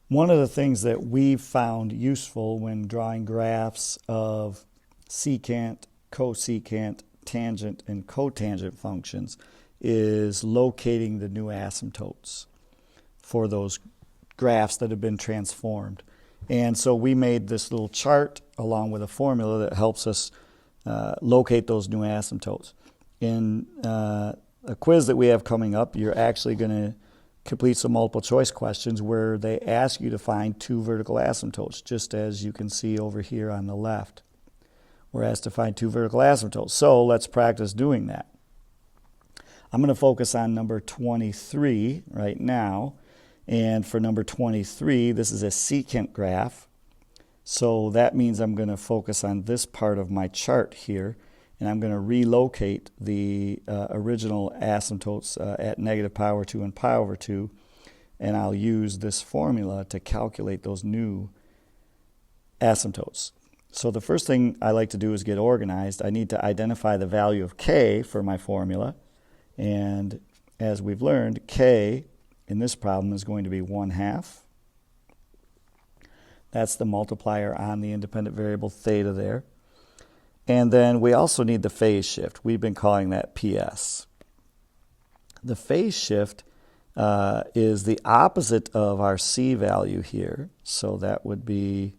One of the things that we've found useful when drawing graphs of secant, cosecant, tangent, and cotangent functions is locating the new asymptotes for those graphs that have been transformed. And so we made this little chart along with a formula that helps us locate those new asymptotes. In a quiz that we have coming up, you're actually going to complete some multiple choice questions where they ask you to find two vertical asymptotes, just as you can see over here on the left. We're asked to find two vertical asymptotes. So let's practice doing that. I'm going to focus on number 23 right now. And for number 23, this is a secant graph. So that means I'm going to focus on this part of my chart here. And I'm going to relocate the original asymptotes at negative pi over 2 and pi over 2. And I'll use this formula to calculate those new asymptotes. So the first thing I like to do is get organized. I need to identify the value of k for my formula. And as we've learned, k in this problem is going to be 1/2. That's the multiplier on the independent variable theta there. And then we also need the phase shift. We've been calling that PS. The phase shift is the opposite of our C value here. So that would be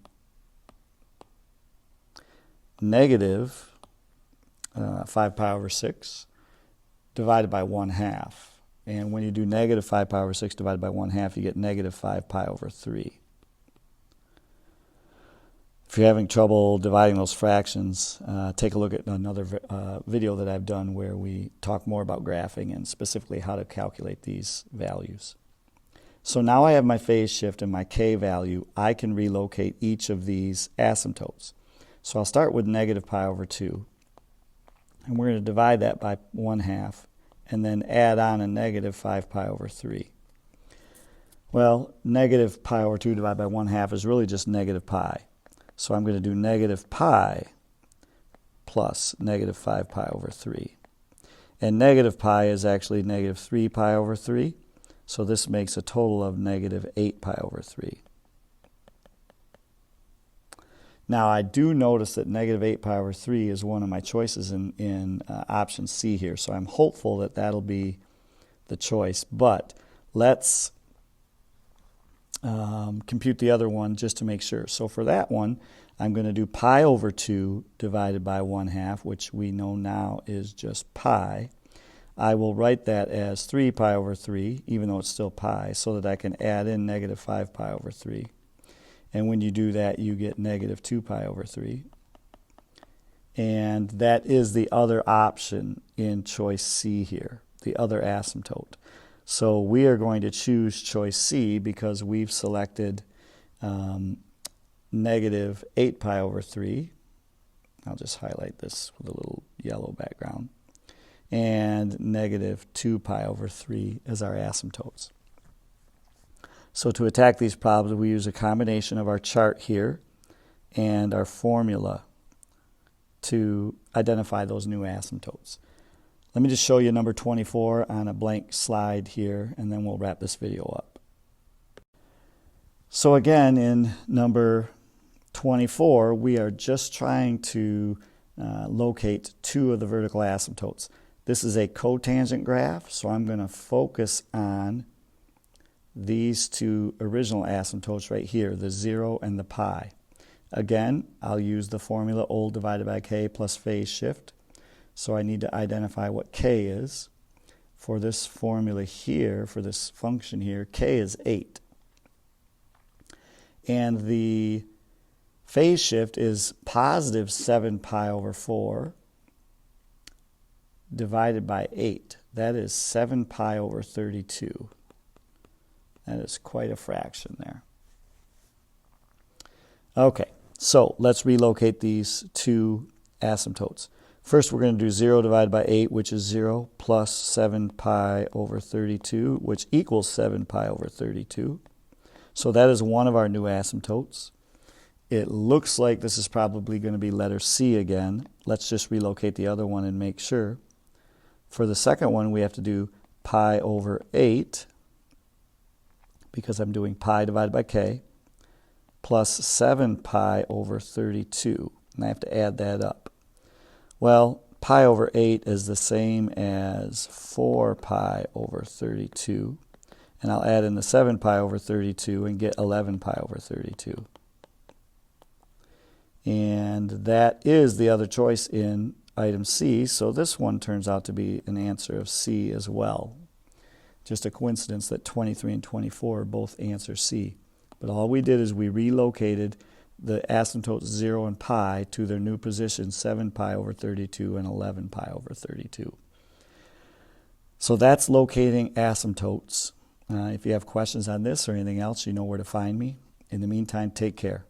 negative 5 pi over 6 divided by 1/2. And when you do negative 5 pi over 6 divided by 1/2, you get negative 5 pi over 3. If you're having trouble dividing those fractions, take a look at another video that I've done where we talk more about graphing and specifically how to calculate these values. So now I have my phase shift and my k value. I can relocate each of these asymptotes. So I'll start with negative pi over 2. And we're going to divide that by 1/2 and then add on a negative 5 pi over 3. Well, negative pi over 2 divided by 1/2 is really just negative pi. So I'm going to do negative pi plus negative 5 pi over 3. And negative pi is actually negative 3 pi over 3. So this makes a total of negative 8 pi over 3. Now I do notice that negative 8 pi over 3 is one of my choices in option C here. So I'm hopeful that that'll be the choice. But let's compute the other one just to make sure. So for that one, I'm going to do pi over 2 divided by 1/2, which we know now is just pi. I will write that as 3 pi over 3, even though it's still pi, so that I can add in negative 5 pi over 3. And when you do that, you get negative 2 pi over 3. And that is the other option in choice C here, the other asymptote. So we are going to choose choice C because we've selected negative 8 pi over 3. I'll just highlight this with a little yellow background. And negative 2 pi over 3 as our asymptotes. So to attack these problems, we use a combination of our chart here and our formula to identify those new asymptotes. Let me just show you number 24 on a blank slide here, and then we'll wrap this video up. So again, in number 24, we are just trying to locate two of the vertical asymptotes. This is a cotangent graph, so I'm going to focus on these two original asymptotes right here, the 0 and the pi. Again, I'll use the formula O divided by k plus phase shift. So I need to identify what k is. For this formula here, for this function here, k is 8. And the phase shift is positive 7 pi over 4 divided by 8. That is 7 pi over 32. That is quite a fraction there. Okay, so let's relocate these two asymptotes. First, we're going to do 0 divided by 8, which is 0, plus 7 pi over 32, which equals 7 pi over 32. So that is one of our new asymptotes. It looks like this is probably going to be letter C again. Let's just relocate the other one and make sure. For the second one, we have to do pi over 8, because I'm doing pi divided by k, plus 7 pi over 32. And I have to add that up. Well, pi over 8 is the same as 4 pi over 32. And I'll add in the 7 pi over 32 and get 11 pi over 32. And that is the other choice in item C, so this one turns out to be an answer of C as well. Just a coincidence that 23 and 24 both answer C. But all we did is we relocated the asymptotes 0 and pi to their new positions, 7 pi over 32 and 11 pi over 32. So that's locating asymptotes. If you have questions on this or anything else, you know where to find me. In the meantime, take care.